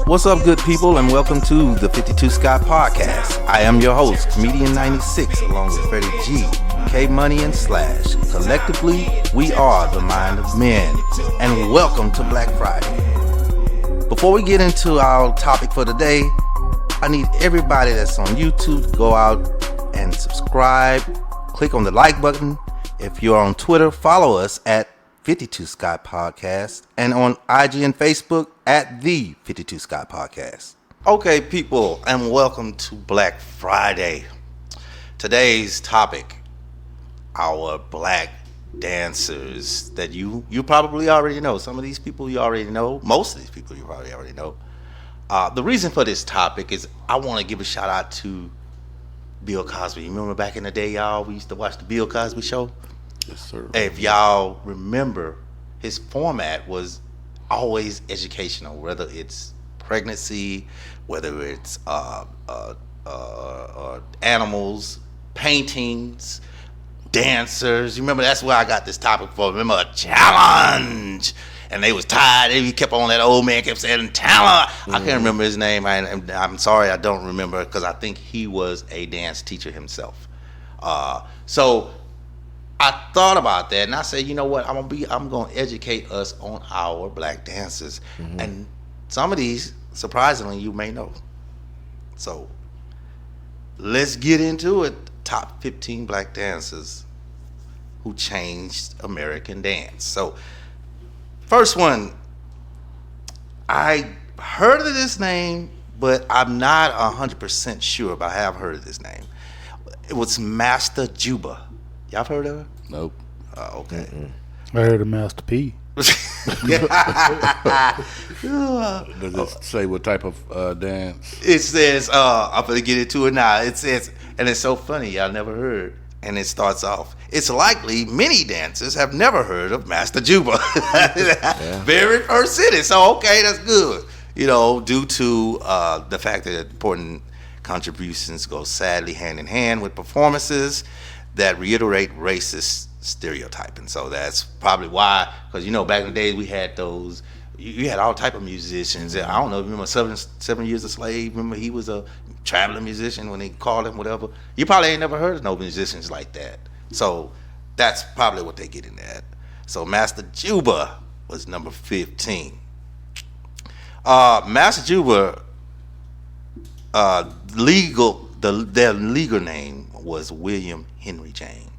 What's up, good people, and welcome to the 52 Scott Podcast. I am your host, Comedian 96, along with Freddie G, K Money, and Slash. Collectively, we are the Mind of Men, and welcome to Black Friday. Before we get into our topic for today, I need everybody that's on YouTube to go out and subscribe. Click on the like button. If you're on Twitter, follow us at 52 Scott Podcast, and on IG and Facebook at the 52 Scott Podcast. Okay, people, and welcome to Black Friday. Today's topic, our black dancers that you probably already know. Some of these people you already know. Most of these people you probably already know. The reason for this topic is I want to give a shout out to Bill Cosby. You remember back in the day, y'all, we used to watch the Bill Cosby show? Yes, sir. If y'all remember, his format was always educational, whether it's pregnancy, whether it's animals, paintings, dancers. You remember, that's where I got this topic for. Remember, a challenge. And they was tired. He kept on, that old man kept saying, talent. I can't remember his name. I'm sorry, I don't remember, because I think he was a dance teacher himself. So I thought about that, and I said, you know what? I'm gonna educate us on our black dancers, and some of these, surprisingly, you may know. So let's get into it. Top 15 black dancers who changed American dance. So first one, I heard of this name, but I'm not 100% sure, but I have heard of this name. It was Master Juba. Y'all heard of her? Nope. Okay. I heard of Master P. Does it say what type of dance? It says, I'm going to get into it now. It says, and it's so funny, y'all never heard. And it starts off, it's likely many dancers have never heard of Master Juba. Very first sentence. So, okay, that's good. You know, due to the fact that important contributions go sadly hand in hand with performances that reiterate racist stereotyping. So that's probably why, because, you know, back in the days we had those, you had all type of musicians. I don't know, remember 7 Years a Slave? Remember he was a traveling musician when they called him whatever. You probably ain't never heard of no musicians like that. So that's probably what they get in that. So Master Juba was number 15. Master Juba, their legal name was William Henry James.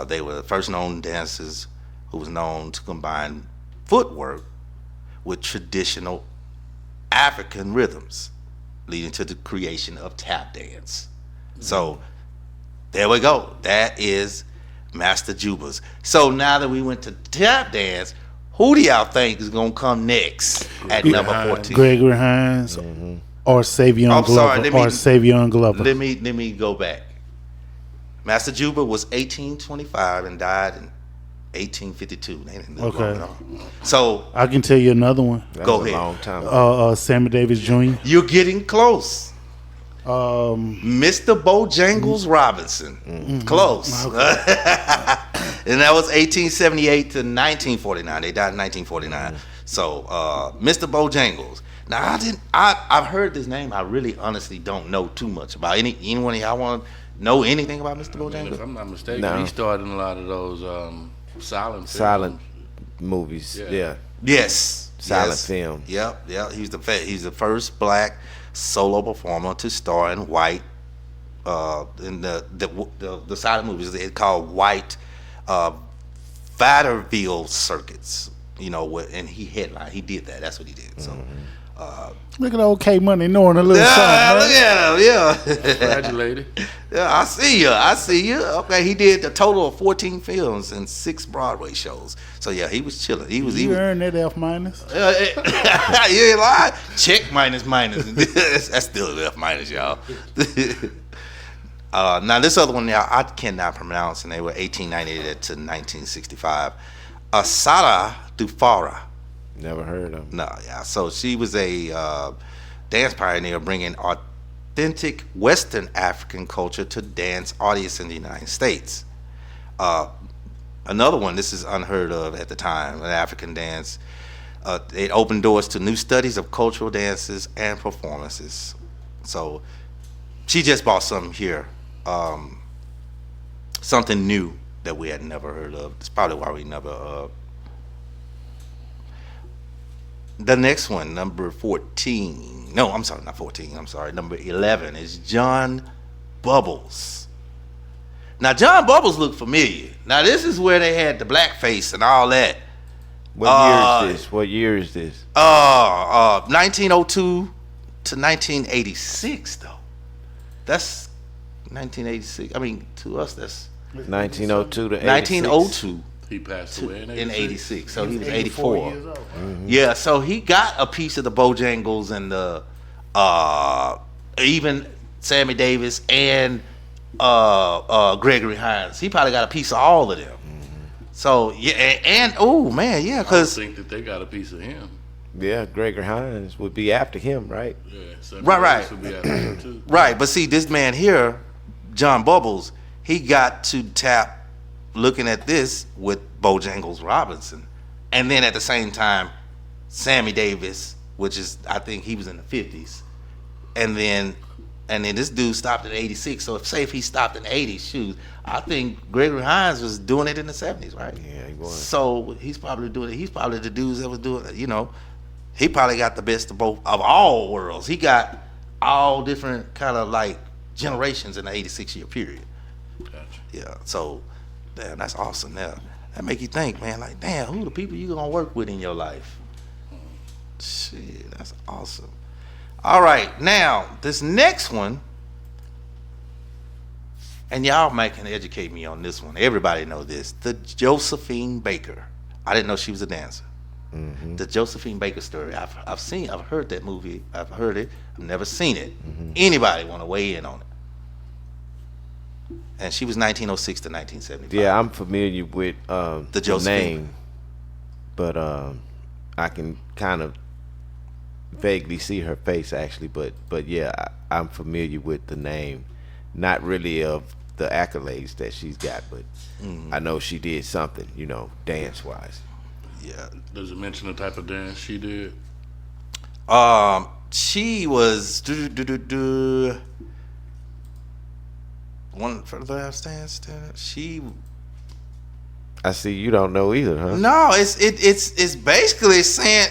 They were the first known dancers who was known to combine footwork with traditional African rhythms, leading to the creation of tap dance. So there we go. That is Master Juba's. So now that we went to tap dance, who do y'all think is gonna come next at number 14? Gregory Hines or Savion Glover. Let me go back. Master Juba was 1825 and died in 1852. Okay. So I can tell you another one. Go ahead. A long time ago. Sammy Davis Jr. You're getting close. Mr. Bojangles Robinson. Close. Okay. And that was 1878 to 1949. They died in 1949. So Mr. Bojangles. Now I've heard this name. I really honestly don't know too much about anyone of y'all want to know anything about Mr. Bojangles? If I'm not mistaken, he started in a lot of those silent movies. Yeah. Yes. Silent film. Yep. He's the first black solo performer to star in white in the silent movies. They called white vaudeville circuits. You know, and he headlined. He did that. That's what he did. So. Look at old K Money knowing a little something. Look at him, yeah. Congratulated. Yeah, I see you. Okay, he did a total of 14 films and 6 Broadway shows. So yeah, he was chilling. You earned that F minus. You ain't lying. Check minus. That's still an F minus, y'all. Now this other one, y'all, I cannot pronounce, and they were 1898 to 1965. Asada Dufara. Never heard of. No, yeah. So she was a dance pioneer, bringing authentic Western African culture to dance audience in the United States. Another one, this is unheard of at the time, an African dance It opened doors to new studies of cultural dances and performances. So she just brought something here, something new that we had never heard of. It's probably why we never. The next one, number 14. No, I'm sorry, not 14. I'm sorry, number 11 is John Bubbles. Now, John Bubbles looked familiar. Now, this is where they had the blackface and all that. What year is this? 1902 to 1986, though. That's 1986. I mean, to us, that's 1902 to 86. 1902 He passed away in 86. So he was 84 84. years old. Mm-hmm. Yeah, so he got a piece of the Bojangles and the even Sammy Davis and Gregory Hines. He probably got a piece of all of them. So yeah, and oh man, yeah, I because think that they got a piece of him. Yeah, Gregory Hines would be after him, right? Yeah, Right. Would be after him too. right, but see this man here, John Bubbles, he got to tap looking at this with Bojangles Robinson, and then at the same time, Sammy Davis, which is I think he was in the 50s, and then this dude stopped at 86. So if he stopped in 80s, shoot, I think Gregory Hines was doing it in the 70s, right? Yeah, he was. So he's probably doing it. He's probably the dudes that was doing it. You know, he probably got the best of all worlds. He got all different kind of like generations in the 86-year period. Gotcha. Yeah. So, damn, that's awesome. Now that make you think, man. Like, damn, who the people you gonna work with in your life? Shit, that's awesome. All right, now this next one, and y'all might can educate me on this one. Everybody know this. The Josephine Baker. I didn't know she was a dancer. Mm-hmm. The Josephine Baker story. I've heard that movie. I've heard it. I've never seen it. Anybody want to weigh in on it? And she was 1906 to 1975. Yeah, I'm familiar with the Josephine. name, but I can kind of vaguely see her face actually. But yeah, I'm familiar with the name, not really of the accolades that she's got, but I know she did something, dance wise. Yeah. Does it mention the type of dance she did? She was one for the last dance. She. I see you don't know either, huh? No, it's basically saying.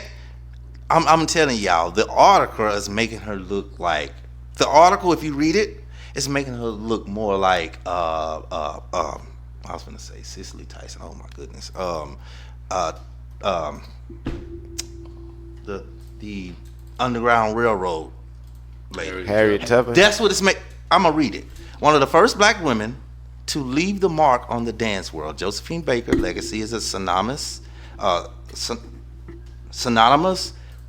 I'm telling y'all, the article is making her look like the article. If you read it, it's making her look more like I was gonna say Cicely Tyson. Oh my goodness. The Underground Railroad lady. Harriet Tubman. That's what it's make. I'm gonna read it. One of the first black women to leave the mark on the dance world. Josephine Baker legacy is a synonymous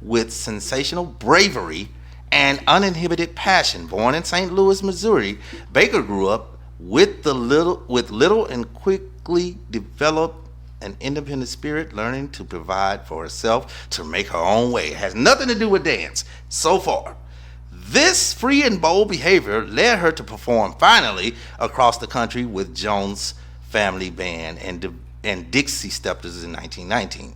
with sensational bravery and uninhibited passion. Born in St. Louis, Missouri, Baker grew up with little and quickly developed an independent spirit, learning to provide for herself, to make her own way. It has nothing to do with dance so far. This free and bold behavior led her to perform finally across the country with Jones Family Band and Dixie Steppers in 1919.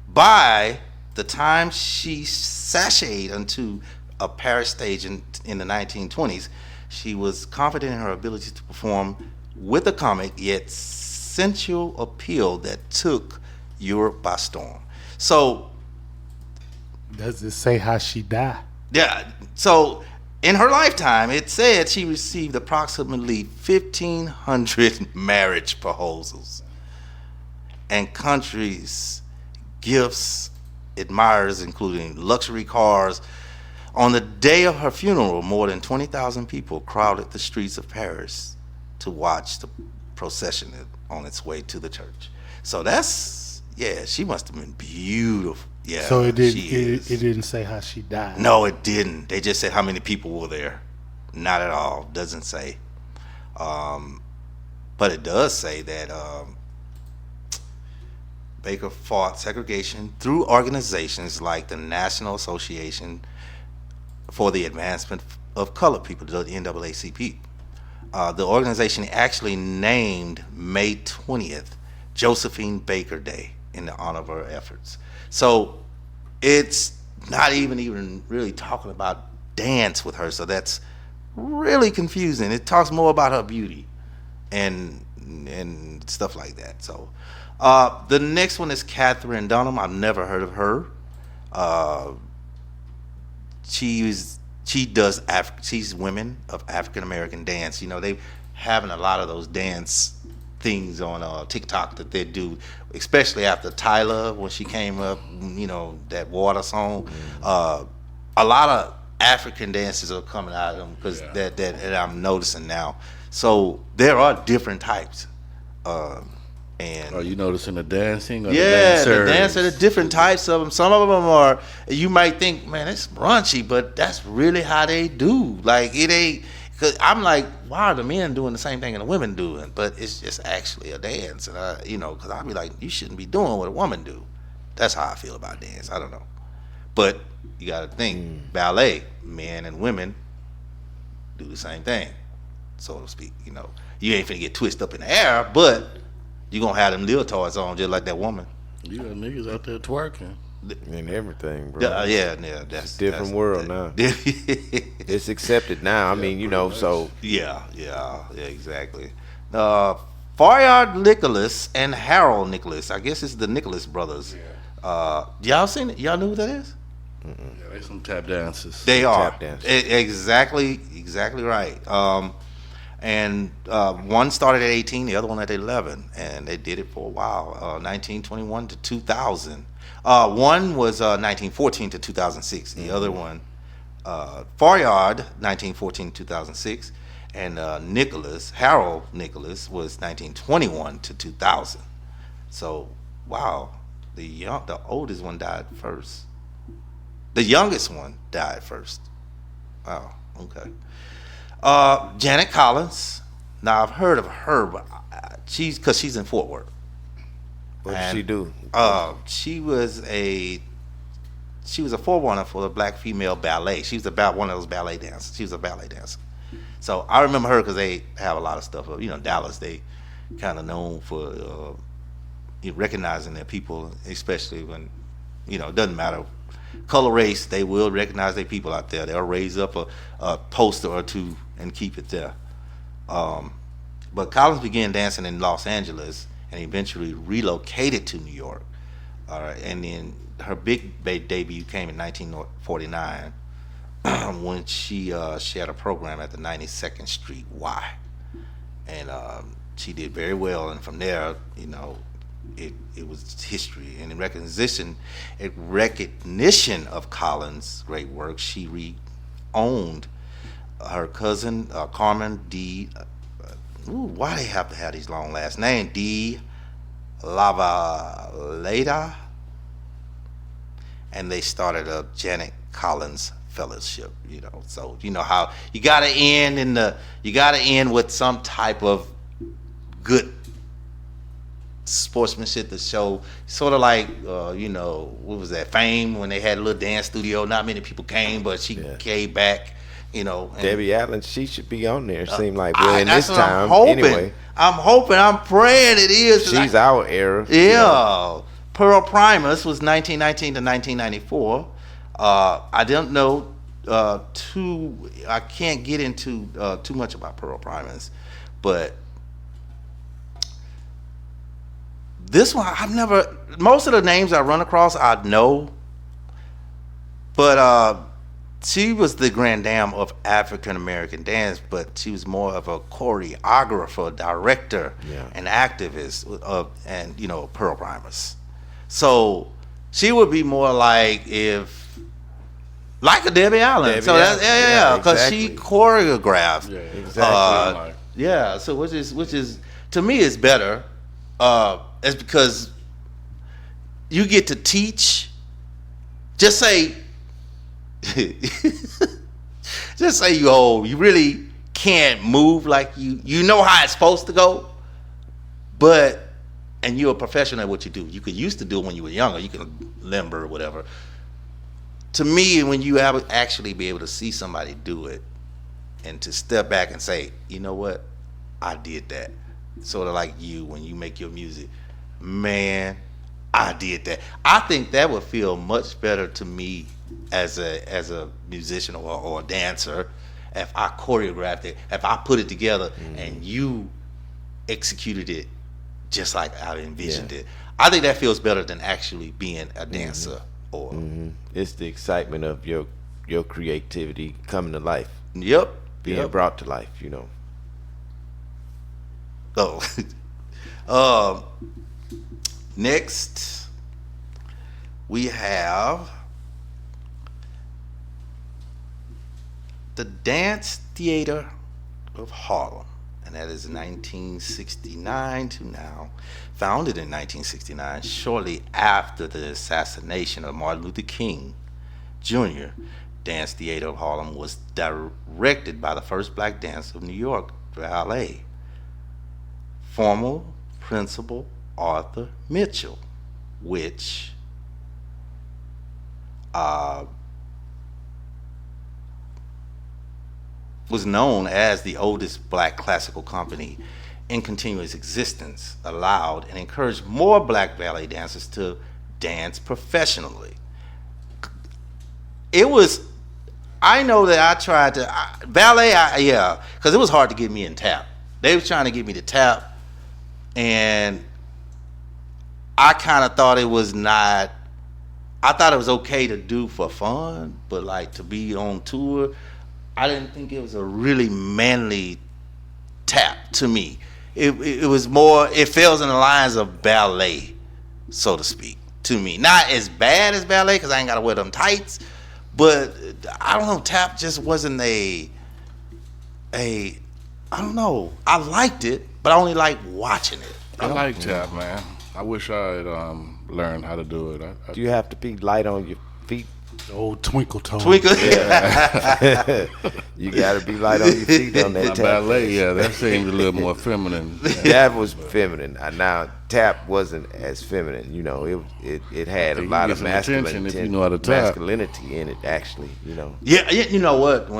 By the time she sashayed onto a Paris stage in the 1920s, she was confident in her ability to perform with a comic yet sensual appeal that took Europe by storm. So, does it say how she died? Yeah. So, in her lifetime, it said she received approximately 1,500 marriage proposals and countries, gifts, admirers, including luxury cars. On the day of her funeral, more than 20,000 people crowded the streets of Paris to watch the procession on its way to the church. So that's, yeah, she must have been beautiful. Yeah. So it didn't say how she died. No, it didn't. They just said how many people were there. Not at all. Doesn't say. But it does say that Baker fought segregation through organizations like the National Association for the Advancement of Colored People, the NAACP. The organization actually named May 20th Josephine Baker Day in honor of her efforts. So it's not even really talking about dance with her, so that's really confusing. It talks more about her beauty and stuff like that. So the next one is Catherine Dunham. I've never heard of her. She's women of African American dance. You know, they having a lot of those dance things on TikTok that they do, especially after Tyler when she came up. You know, that Water song. A lot of African dances are coming out of them because that I'm noticing now. So there are different types. And are you noticing the dancing? Or the dancers, the different types of them. Some of them are, you might think, man, it's raunchy, but that's really how they do. Like, it ain't, because I'm like, why are the men doing the same thing and the women doing? But it's just actually a dance. And because I'll be like, you shouldn't be doing what a woman do. That's how I feel about dance. I don't know. But you got to think, ballet, men and women do the same thing, so to speak. You know, you ain't finna get twisted up in the air, but you gonna have them leotards on just like that woman. You got niggas out there twerking and everything, bro. That's a different world now. It's accepted now. I mean, so yeah, exactly. Faryard Nicholas and Harold Nicholas. I guess it's the Nicholas brothers. Y'all seen it? Y'all know who that is? Yeah, they some tap dancers. They are tap dancers. Exactly right. And one started at 18, the other one at 11, and they did it for a while, 1921 to 2000. One was 1914 to 2006. The other one, Faryard, 1914 to 2006, and Harold Nicholas, was 1921 to 2000. So, wow, the oldest one died first. The youngest one died first. Wow, okay. Janet Collins. Now I've heard of her, but she's in Fort Worth. What did she do? She was a forerunner for the black female ballet. She was about one of those ballet dancers. She was a ballet dancer. So I remember her because they have a lot of stuff. Dallas, they kind of known for recognizing their people, especially when it doesn't matter color, race. They will recognize their people out there. They'll raise up a poster or two and keep it there. But Collins began dancing in Los Angeles and eventually relocated to New York. All right, and then her big debut came in 1949 when she had a program at the 92nd Street Y, and she did very well. And from there, it was history. And in recognition of Collins' great work, she re-owned her cousin Carmen D. Why they have to have these long last names? D. Lavaleda, and they started a Janet Collins Fellowship. So how you gotta end with some type of good sportsmanship to show, sort of like what was that, Fame, when they had a little dance studio. Not many people came, but she came back. And Debbie Allen, she should be on there. It seemed like in that's this what time. I'm hoping. Anyway, I'm praying it is. She's our era. Yeah. Pearl Primus was 1919 to 1994. I don't know I can't get into too much about Pearl Primus, but this one most of the names I run across I know, but she was the grand dame of African American dance, but she was more of a choreographer, director, and activist and Pearl Primus. So she would be more like a Debbie Allen. Because she choreographed. Yeah, exactly. So which is to me is better. It's because you get to teach. Just say you really can't move like you know how it's supposed to go, and you're a professional at what you do. You could used to do it when you were younger. You can limber or whatever. To me, when you actually be able to see somebody do it and to step back and say, you know what, I did that. Sort of like you when you make your music, man, I did that. I think that would feel much better to me as a musician or a dancer if I choreographed it, if I put it together and you executed it just like I envisioned it. I think that feels better than actually being a dancer or. It's the excitement of your creativity coming to life, Yep. being brought to life. You know. Oh. Next, we have the Dance Theater of Harlem, and that is 1969 to now. Founded in 1969, shortly after the assassination of Martin Luther King Jr., Dance Theater of Harlem was directed by the first black dancer of New York, ballet, former principal Arthur Mitchell, which was known as the oldest black classical company in continuous existence, allowed and encouraged more black ballet dancers to dance professionally. It was, I know that I tried to, ballet, because it was hard to get me in tap. They was trying to get me to tap, and I kind of thought it was not, I thought it was okay to do for fun, but like to be on tour, I didn't think it was a really manly tap to me. It was more, it falls in the lines of ballet, so to speak, to me. Not as bad as ballet, because I ain't got to wear them tights, but I don't know, tap just wasn't I don't know. I liked it, but I only liked watching it. I like tap, man. I wish I had learned how to do it. Do you have to be light on your feet? Old twinkle toe. Twinkle. You got to be light on your feet on that tap. Ballet, that seemed a little more feminine. That was feminine. Now tap wasn't as feminine. You know, it had a lot of masculinity if you know how to tap. Masculinity in it, actually. You know. Yeah, you know what?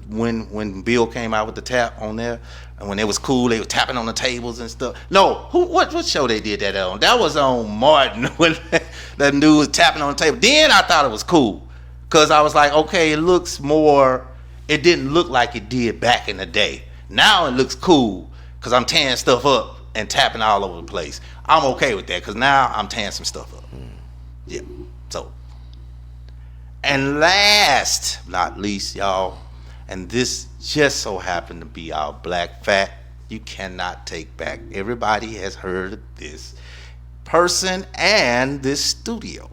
When Bill came out with the tap on there, and when it was cool, they were tapping on the tables and stuff. No, what show they did that on? That was on Martin when that dude was tapping on the table. Then I thought it was cool, because I was like, okay, it looks more, it didn't look like it did back in the day. Now it looks cool, because I'm tearing stuff up and tapping all over the place. I'm okay with that, because now I'm tearing some stuff up. Yeah, so. And last but not least, y'all, and this just so happened to be our black fact you cannot take back. Everybody has heard of this person and this studio.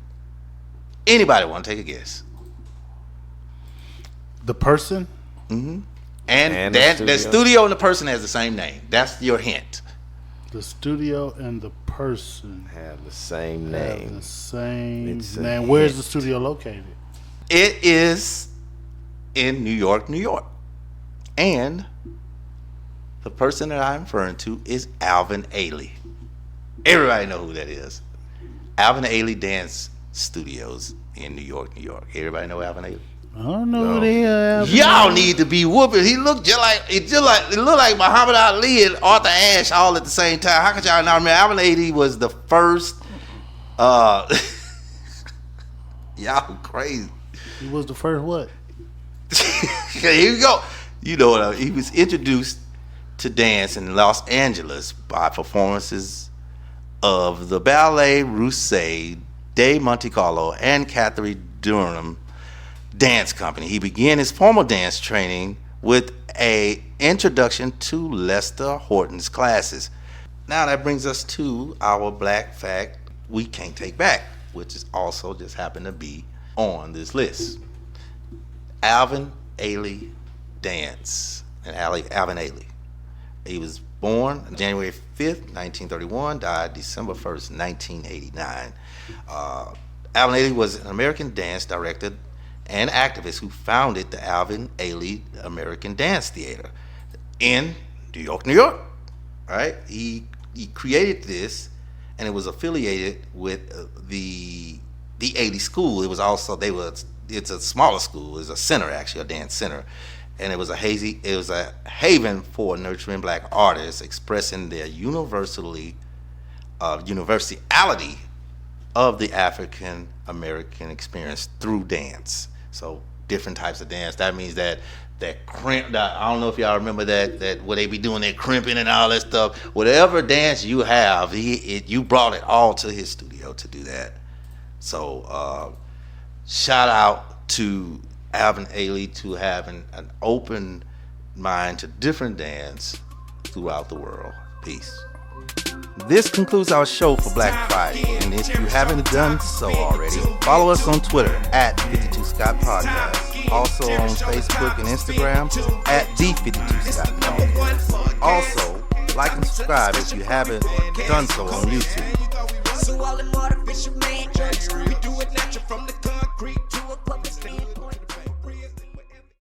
Anybody want to take a guess? The person? Mm-hmm. And the studio and the person has the same name. That's your hint. The studio and the person have the same name. Have the same name. Where's the studio located? It is in New York, New York. And the person that I'm referring to is Alvin Ailey. Everybody know who that is. Alvin Ailey Dance Studios in New York, New York. Everybody know Alvin Ailey? I don't know who they are. Y'all need to be whooping. He looked it looked like Muhammad Ali and Arthur Ashe all at the same time. How could y'all not remember? Alvin Ailey was the first y'all crazy. He was the first what? Here you go. You know what? He was introduced to dance in Los Angeles by performances of the Ballet Russe de Monte Carlo and Catherine Durham Dance Company. He began his formal dance training with a introduction to Lester Horton's classes. Now that brings us to our black fact we can't take back, which is also just happened to be on this list. Alvin Ailey Dance, and Alvin Ailey. He was born January 5th, 1931, died December 1st, 1989. Alvin Ailey was an American dance director and activist who founded the Alvin Ailey American Dance Theater in New York, New York. All right, he created this, and it was affiliated with the Ailey School. It was also it's a smaller school. It's a center, actually, a dance center, and it was a haven for nurturing black artists expressing their universally universality of the African American experience through dance. So different types of dance. That means that crimp. I don't know if y'all remember that where they be doing that crimping and all that stuff. Whatever dance you have, you brought it all to his studio to do that. So shout out to Alvin Ailey to having an open mind to different dance throughout the world. Peace. This concludes our show for Black Friday, and if you haven't done so already, follow us on Twitter at 52 Scott Podcast. Also on Facebook and Instagram at the 52 Scott Podcast. Also, like and subscribe if you haven't done so on YouTube.